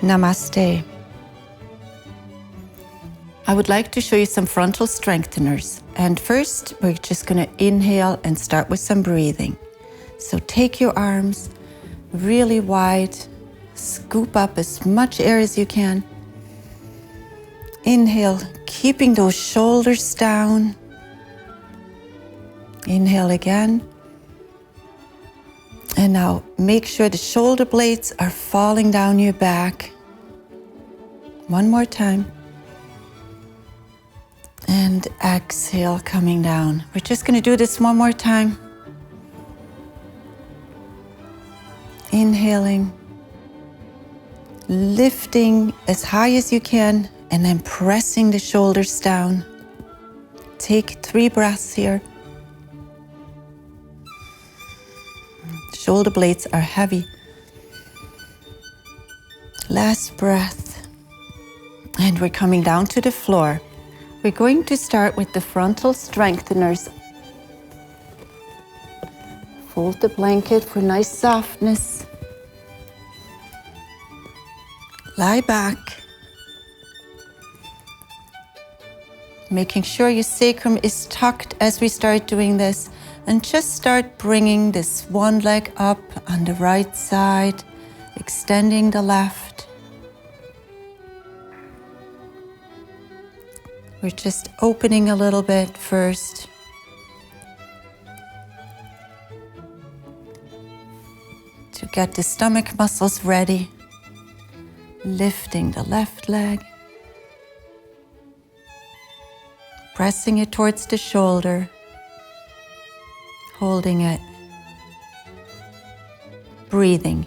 Namaste. I would like to show you some frontal strengtheners. And first, we're just going to inhale and start with some breathing. So take your arms really wide, scoop up as much air as you can. Inhale, keeping those shoulders down. Inhale again. And now make sure the shoulder blades are falling down your back. One more time. And exhale, coming down. We're just going to do this one more time. Inhaling, lifting as high as you can, and then pressing the shoulders down. Take 3 breaths here. Shoulder blades are heavy. Last breath. And we're coming down to the floor. We're going to start with the frontal strengtheners. Fold the blanket for nice softness. Lie back. Making sure your sacrum is tucked as we start doing this. And just start bringing this one leg up on the right side, extending the left. We're just opening a little bit first. To get the stomach muscles ready. Lifting the left leg. Pressing it towards the shoulder. Holding it. Breathing.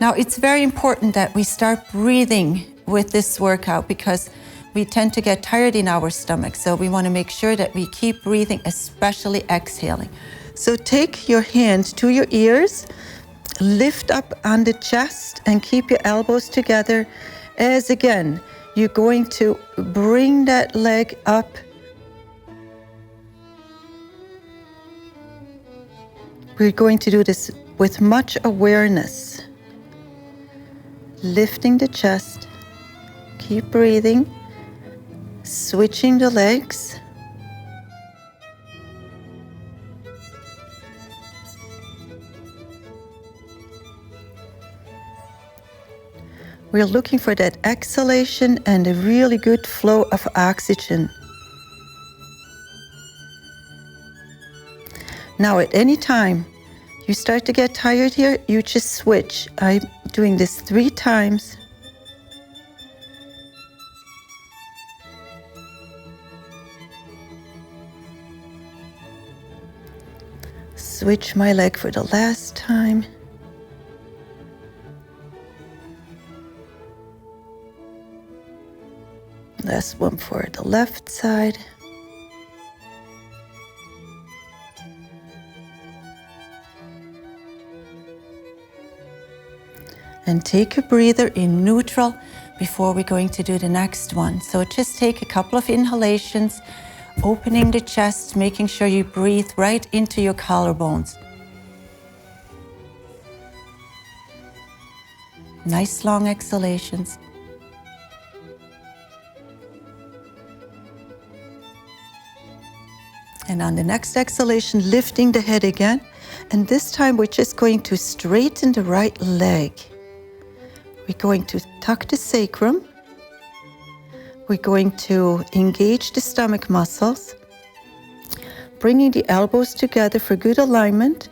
Now it's very important that we start breathing with this workout because we tend to get tired in our stomach. So we want to make sure that we keep breathing, especially exhaling. So take your hand to your ears, lift up on the chest and keep your elbows together as again, you're going to bring that leg up. We're going to do this with much awareness. Lifting the chest, keep breathing, switching the legs. We're looking for that exhalation and a really good flow of oxygen. Now at any time you start to get tired here, you just switch. I'm doing this 3 times. Switch my leg for the last time. Last one for the left side. And take a breather in neutral before we're going to do the next one. So just take a couple of inhalations, opening the chest, making sure you breathe right into your collarbones. Nice long exhalations. And on the next exhalation, lifting the head again. And this time we're just going to straighten the right leg. We're going to tuck the sacrum. We're going to engage the stomach muscles. Bringing the elbows together for good alignment.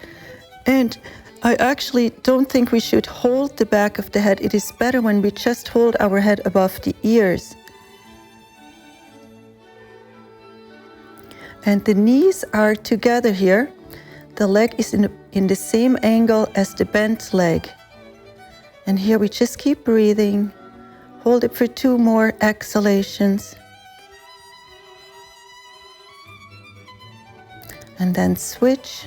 And I actually don't think we should hold the back of the head. It is better when we just hold our head above the ears. And the knees are together here. The leg is in the same angle as the bent leg. And here we just keep breathing. Hold it for 2 more exhalations. And then switch.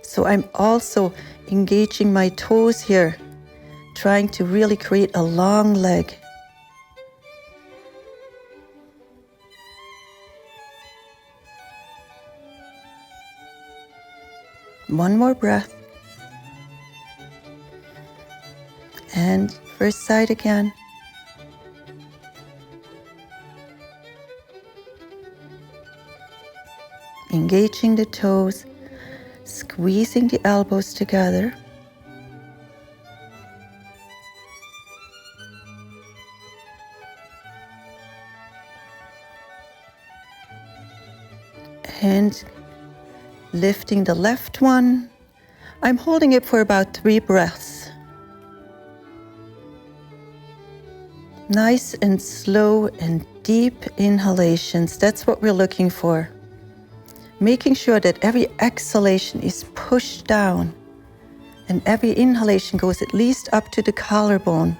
So I'm also engaging my toes here, trying to really create a long leg. One more breath. And first side again. Engaging the toes, squeezing the elbows together. And lifting the left one. I'm holding it for about 3 breaths. Nice and slow and deep inhalations. That's what we're looking for. Making sure that every exhalation is pushed down and every inhalation goes at least up to the collarbone.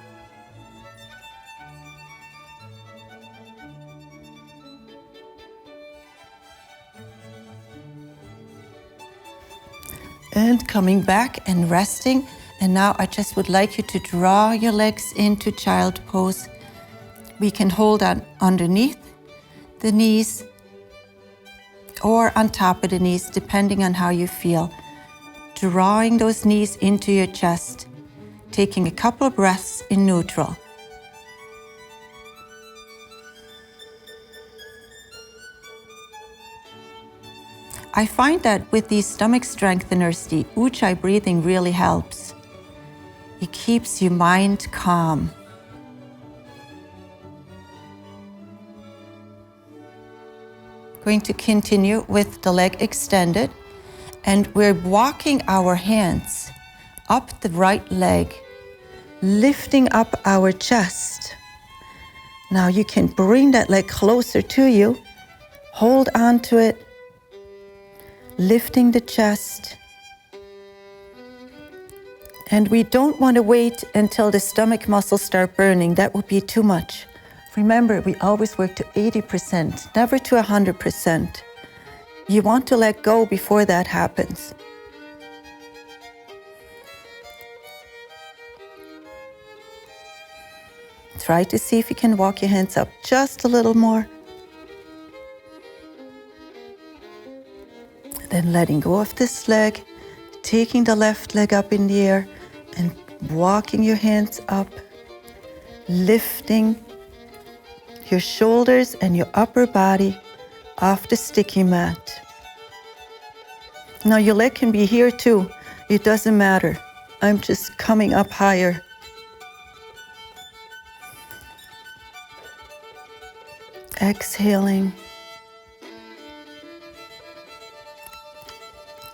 And coming back and resting. And now I just would like you to draw your legs into child pose. We can hold on underneath the knees or on top of the knees, depending on how you feel. Drawing those knees into your chest, taking a couple of breaths in neutral. I find that with these stomach strengtheners, the Ujjayi breathing really helps. It keeps your mind calm. Going to continue with the leg extended, and we're walking our hands up the right leg, lifting up our chest. Now you can bring that leg closer to you, hold on to it, lifting the chest. And we don't want to wait until the stomach muscles start burning. That would be too much. Remember, we always work to 80%, never to 100%. You want to let go before that happens. Try to see if you can walk your hands up just a little more. Then letting go of this leg, taking the left leg up in the air and walking your hands up, lifting your shoulders and your upper body off the sticky mat. Now your leg can be here too. It doesn't matter. I'm just coming up higher. Exhaling.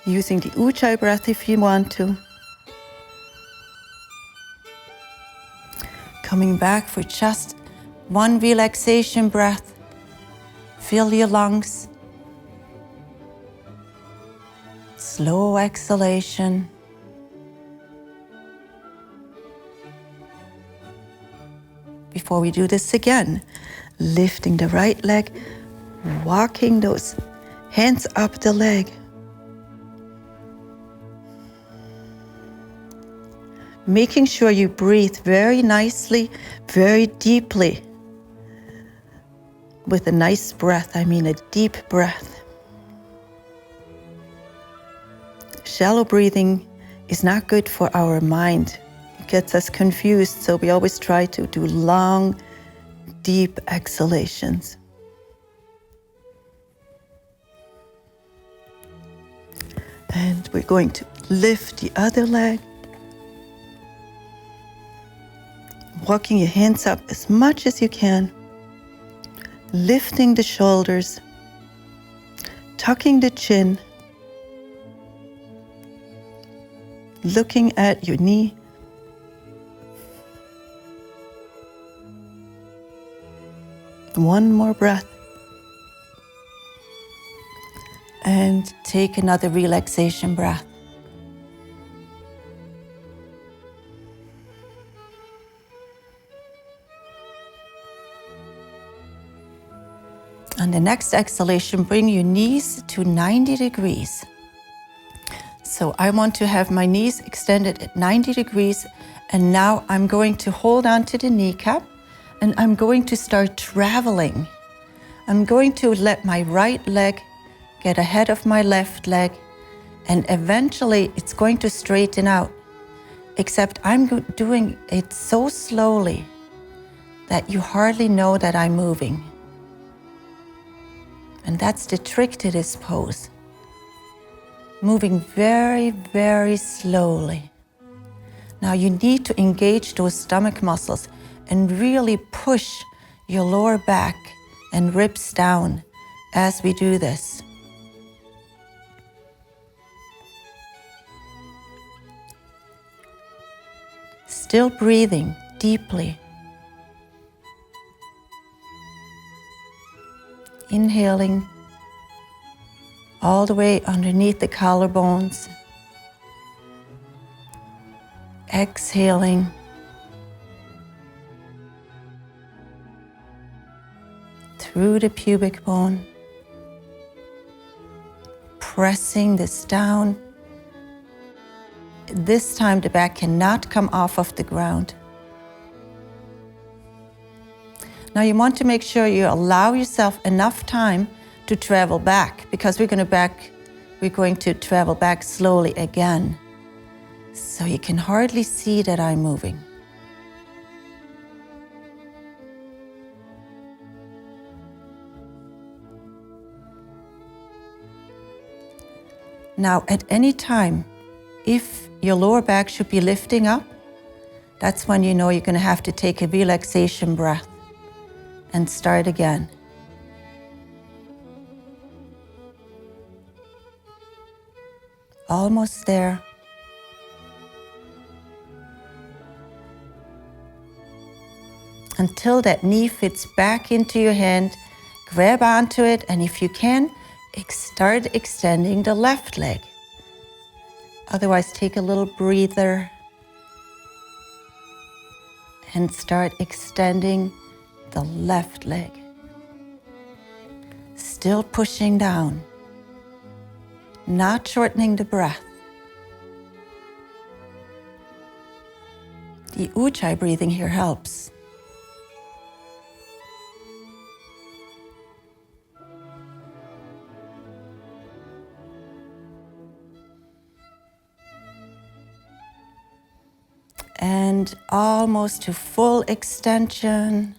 Using the Ujjayi breath if you want to. Coming back for just one relaxation breath. Fill your lungs. Slow exhalation. Before we do this again, lifting the right leg, walking those hands up the leg. Making sure you breathe very nicely, very deeply. With a nice breath, I mean a deep breath. Shallow breathing is not good for our mind. It gets us confused, so we always try to do long, deep exhalations. And we're going to lift the other leg. Walking your hands up as much as you can. Lifting the shoulders. Tucking the chin. Looking at your knee. One more breath. And take another relaxation breath. On the next exhalation, bring your knees to 90 degrees. So I want to have my knees extended at 90 degrees, and now I'm going to hold on to the kneecap, and I'm going to start traveling. I'm going to let my right leg get ahead of my left leg, and eventually it's going to straighten out. except I'm doing it so slowly that you hardly know that I'm moving. And that's the trick to this pose. Moving very, very slowly. Now you need to engage those stomach muscles and really push your lower back and ribs down as we do this. Still breathing deeply. Inhaling all the way underneath the collarbones. Exhaling. Through the pubic bone. Pressing this down. This time the back cannot come off of the ground. Now you want to make sure you allow yourself enough time to travel back, because we're going to travel back slowly again. So you can hardly see that I'm moving. Now at any time, if your lower back should be lifting up, that's when you know you're going to have to take a relaxation breath and start again. Almost there. Until that knee fits back into your hand, grab onto it, and if you can, start extending the left leg. Otherwise, take a little breather and start extending the left leg. Still pushing down, not shortening the breath. The Ujjayi breathing here helps. And almost to full extension.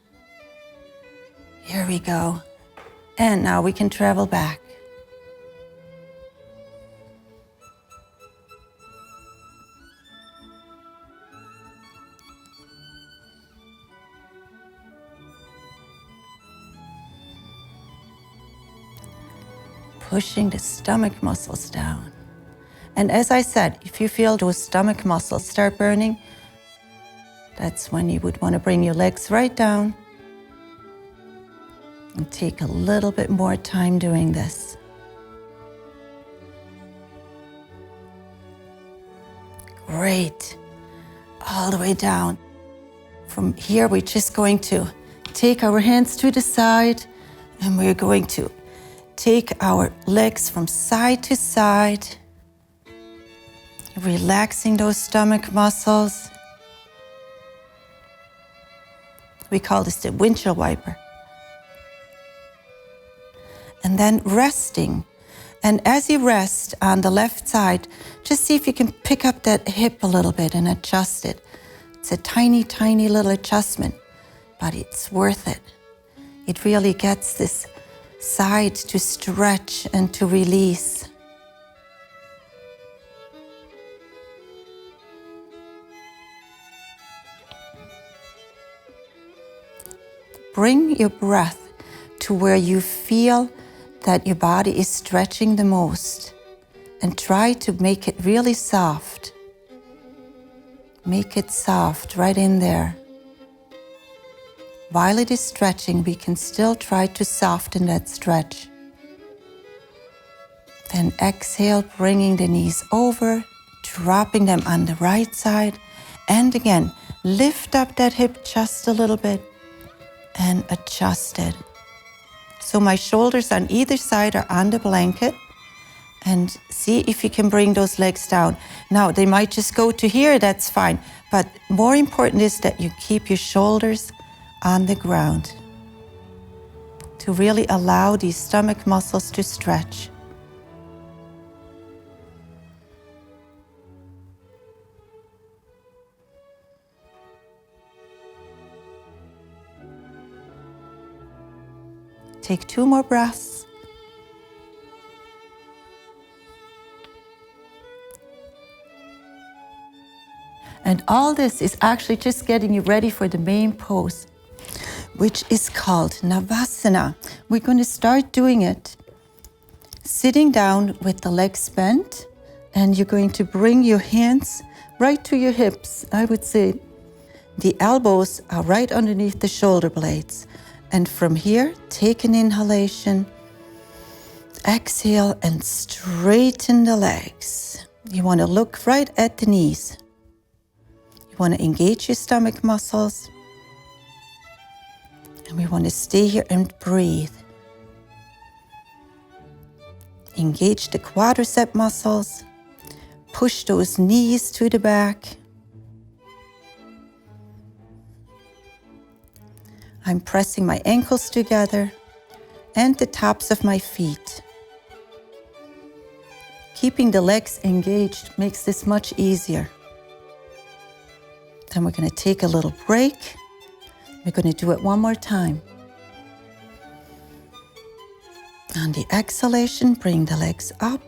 Here we go. And now we can travel back. Pushing the stomach muscles down. And as I said, if you feel those stomach muscles start burning, that's when you would want to bring your legs right down and take a little bit more time doing this. Great. All the way down. From here, we're just going to take our hands to the side, and we're going to take our legs from side to side, relaxing those stomach muscles. We call this the windshield wiper. And then resting. And as you rest on the left side, just see if you can pick up that hip a little bit and adjust it. It's a tiny, tiny little adjustment, but it's worth it. It really gets this side to stretch and to release. Bring your breath to where you feel that your body is stretching the most, and try to make it really soft. Make it soft right in there. While it is stretching, we can still try to soften that stretch. Then exhale, bringing the knees over, dropping them on the right side, and again, lift up that hip just a little bit and adjust it. So my shoulders on either side are on the blanket, and see if you can bring those legs down. Now, they might just go to here, that's fine, but more important is that you keep your shoulders on the ground to really allow these stomach muscles to stretch. Take 2 more breaths. And all this is actually just getting you ready for the main pose, which is called Navasana. We're going to start doing it sitting down with the legs bent, and you're going to bring your hands right to your hips. I would say the elbows are right underneath the shoulder blades. And from here, take an inhalation, exhale, and straighten the legs. You want to look right at the knees. You want to engage your stomach muscles. And we want to stay here and breathe. Engage the quadricep muscles. Push those knees to the back. I'm pressing my ankles together and the tops of my feet. Keeping the legs engaged makes this much easier. Then we're going to take a little break. We're going to do it one more time. On the exhalation, bring the legs up.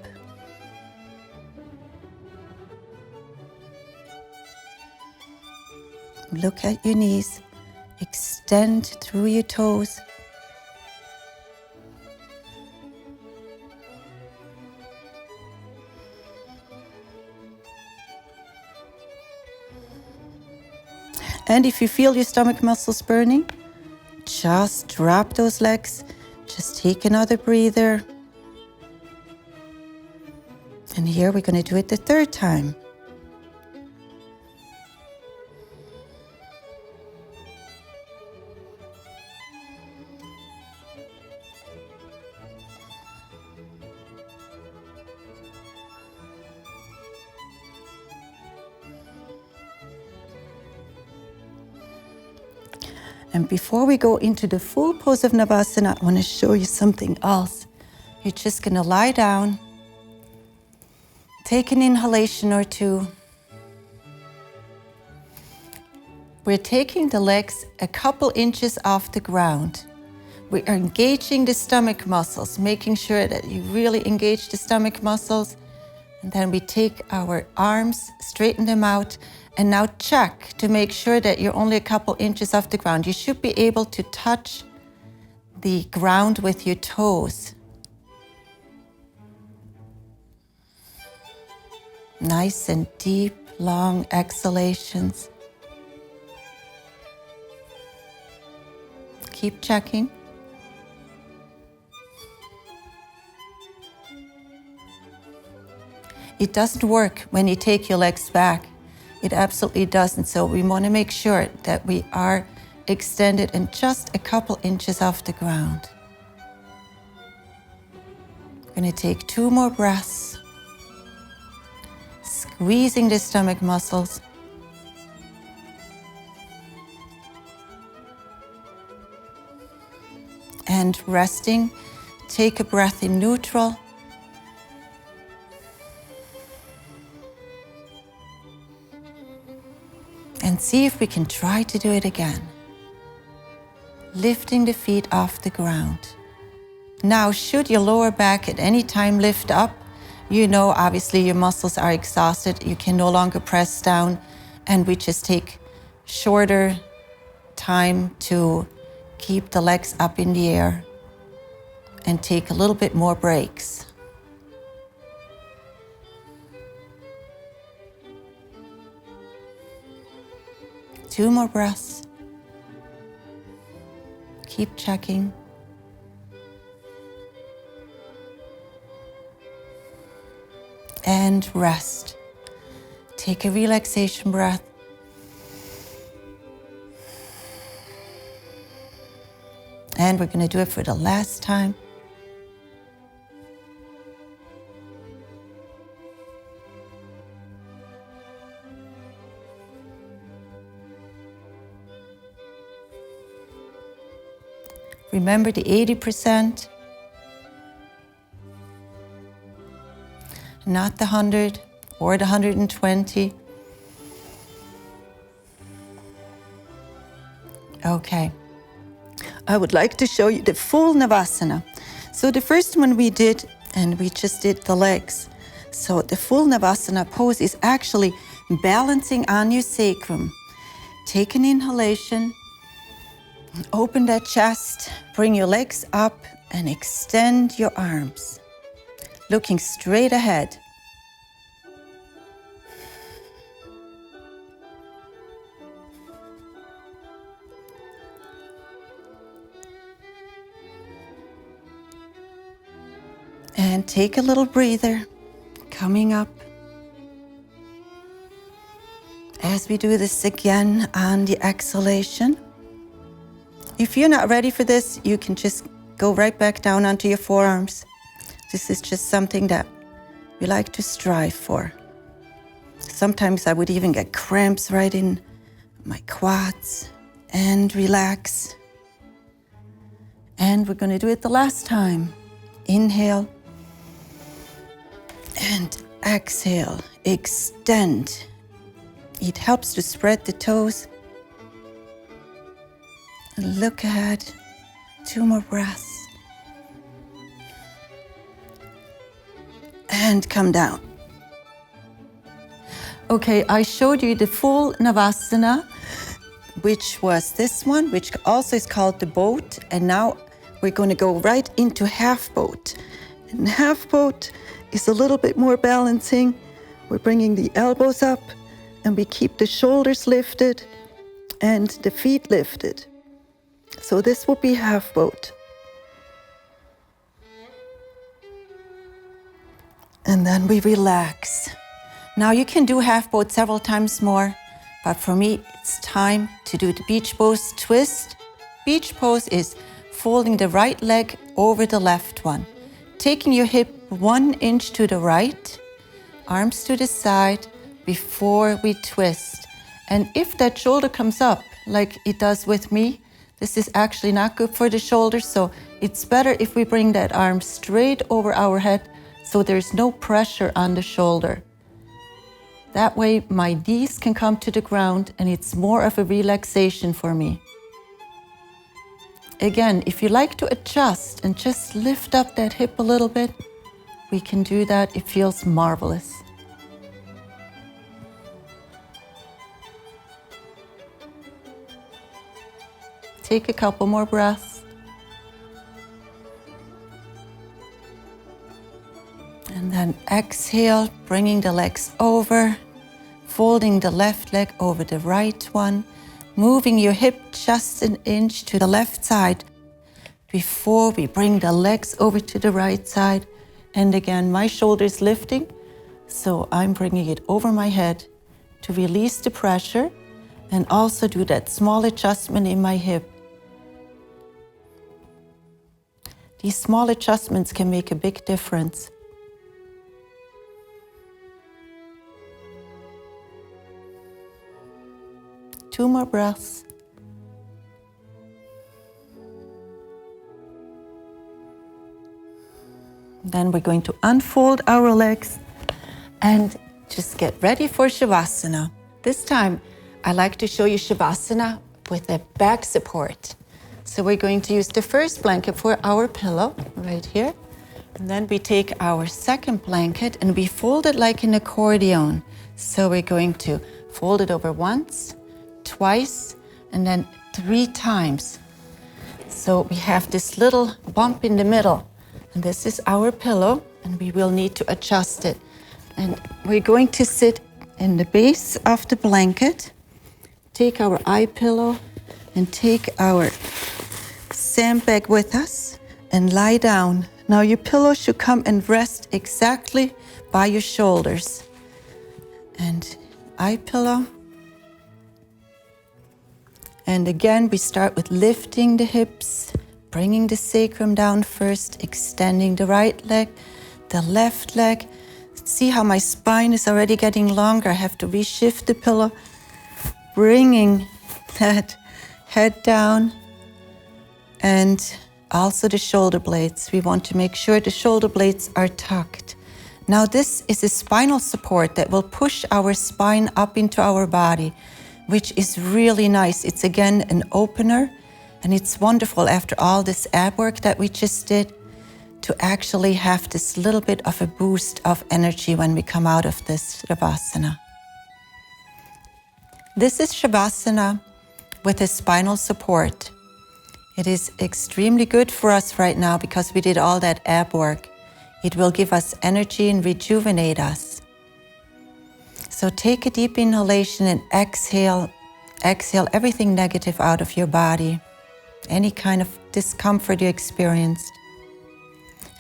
Look at your knees. Extend through your toes. And if you feel your stomach muscles burning, just drop those legs. Just take another breather. And here we're going to do it the 3rd time. And before we go into the full pose of Navasana, I want to show you something else. You're just going to lie down, take an inhalation or 2. We're taking the legs a couple inches off the ground. We are engaging the stomach muscles, making sure that you really engage the stomach muscles. And then we take our arms, straighten them out, and now check to make sure that you're only a couple inches off the ground. You should be able to touch the ground with your toes. Nice and deep, long exhalations. Keep checking. It doesn't work when you take your legs back. It absolutely doesn't. So we want to make sure that we are extended and just a couple inches off the ground. We're going to take 2 more breaths. Squeezing the stomach muscles. And resting. Take a breath in neutral. And see if we can try to do it again. Lifting the feet off the ground. Now, should your lower back at any time lift up, you know obviously your muscles are exhausted. You can no longer press down, and we just take shorter time to keep the legs up in the air and take a little bit more breaks. Two more breaths. Keep checking. And rest. Take a relaxation breath. And we're going to do it for the last time. Remember the 80%, not the 100 or the 120. Okay. I would like to show you the full Navasana. So the first one we did, and we just did the legs. So the full Navasana pose is actually balancing on your sacrum. Take an inhalation, open that chest, bring your legs up and extend your arms, looking straight ahead. And take a little breather, coming up. As we do this again on the exhalation. If you're not ready for this, you can just go right back down onto your forearms. This is just something that we like to strive for. Sometimes I would even get cramps right in my quads, and relax. And we're going to do it the last time. Inhale and exhale, extend. It helps to spread the toes. And look ahead, 2 more breaths. And come down. Okay, I showed you the full Navasana, which was this one, which also is called the boat. And now we're going to go right into half boat. And half boat is a little bit more balancing. We're bringing the elbows up and we keep the shoulders lifted and the feet lifted. So this will be half boat. And then we relax. Now you can do half boat several times more, but for me it's time to do the beach pose twist. Beach pose is folding the right leg over the left one, taking your hip 1 inch to the right, arms to the side before we twist. And if that shoulder comes up like it does with me, this is actually not good for the shoulders, so it's better if we bring that arm straight over our head so there's no pressure on the shoulder. That way my knees can come to the ground and it's more of a relaxation for me. Again, if you like to adjust and just lift up that hip a little bit, we can do that. It feels marvelous. Take a couple more breaths. And then exhale, bringing the legs over, folding the left leg over the right one, moving your hip just 1 inch to the left side before we bring the legs over to the right side. And again, my shoulders lifting, so I'm bringing it over my head to release the pressure and also do that small adjustment in my hip. These small adjustments can make a big difference. Two more breaths. Then we're going to unfold our legs and just get ready for Shavasana. This time, I like to show you Shavasana with a back support. So we're going to use the first blanket for our pillow right here. And then we take our second blanket and we fold it like an accordion. So we're going to fold it over once, twice, and then 3 times. So we have this little bump in the middle. And this is our pillow, and we will need to adjust it. And we're going to sit in the base of the blanket, take our eye pillow, and take our sandbag with us, and lie down. Now your pillow should come and rest exactly by your shoulders. And eye pillow. And again, we start with lifting the hips, bringing the sacrum down first, extending the right leg, the left leg. See how my spine is already getting longer. I have to reshift the pillow, bringing that head down, and also the shoulder blades. We want to make sure the shoulder blades are tucked. Now this is a spinal support that will push our spine up into our body, which is really nice. It's again an opener, And it's wonderful after all this ab work that we just did to actually have this little bit of a boost of energy when we come out of this Shavasana. This is Shavasana with a spinal support. It is extremely good for us right now because we did all that ab work. It will give us energy and rejuvenate us. So take a deep inhalation and exhale. Exhale everything negative out of your body, any kind of discomfort you experienced.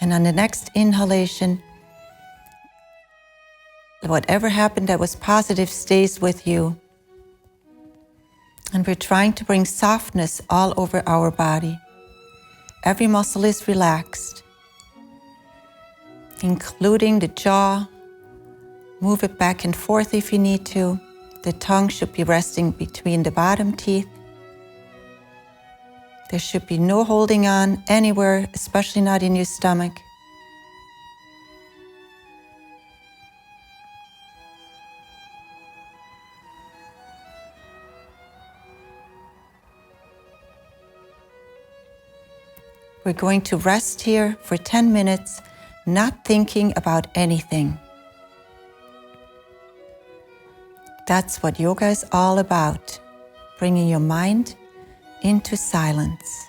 And on the next inhalation, whatever happened that was positive stays with you. And we're trying to bring softness all over our body. Every muscle is relaxed, including the jaw. Move it back and forth if you need to. The tongue should be resting between the bottom teeth. There should be no holding on anywhere, especially not in your stomach. We're going to rest here for 10 minutes, not thinking about anything. That's what yoga is all about, bringing your mind into silence.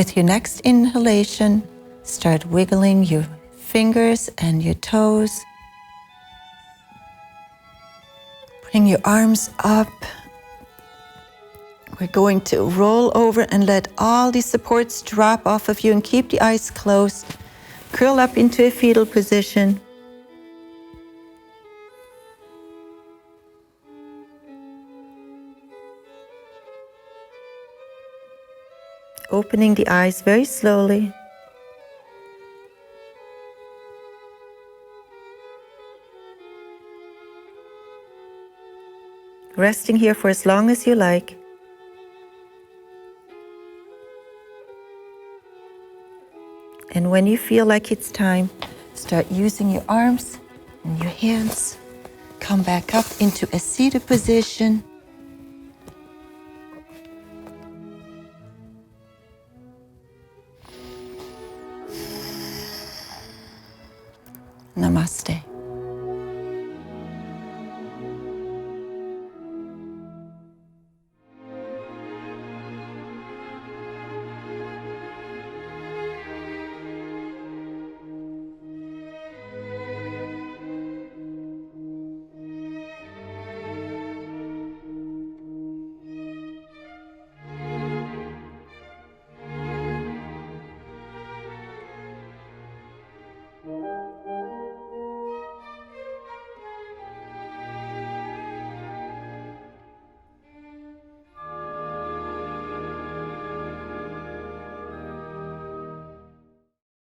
With your next inhalation, start wiggling your fingers and your toes. Bring your arms up. We're going to roll over and let all the supports drop off of you and keep the eyes closed. Curl up into a fetal position. Opening the eyes very slowly. Resting here for as long as you like. And when you feel like it's time, start using your arms and your hands. Come back up into a seated position. Namaste.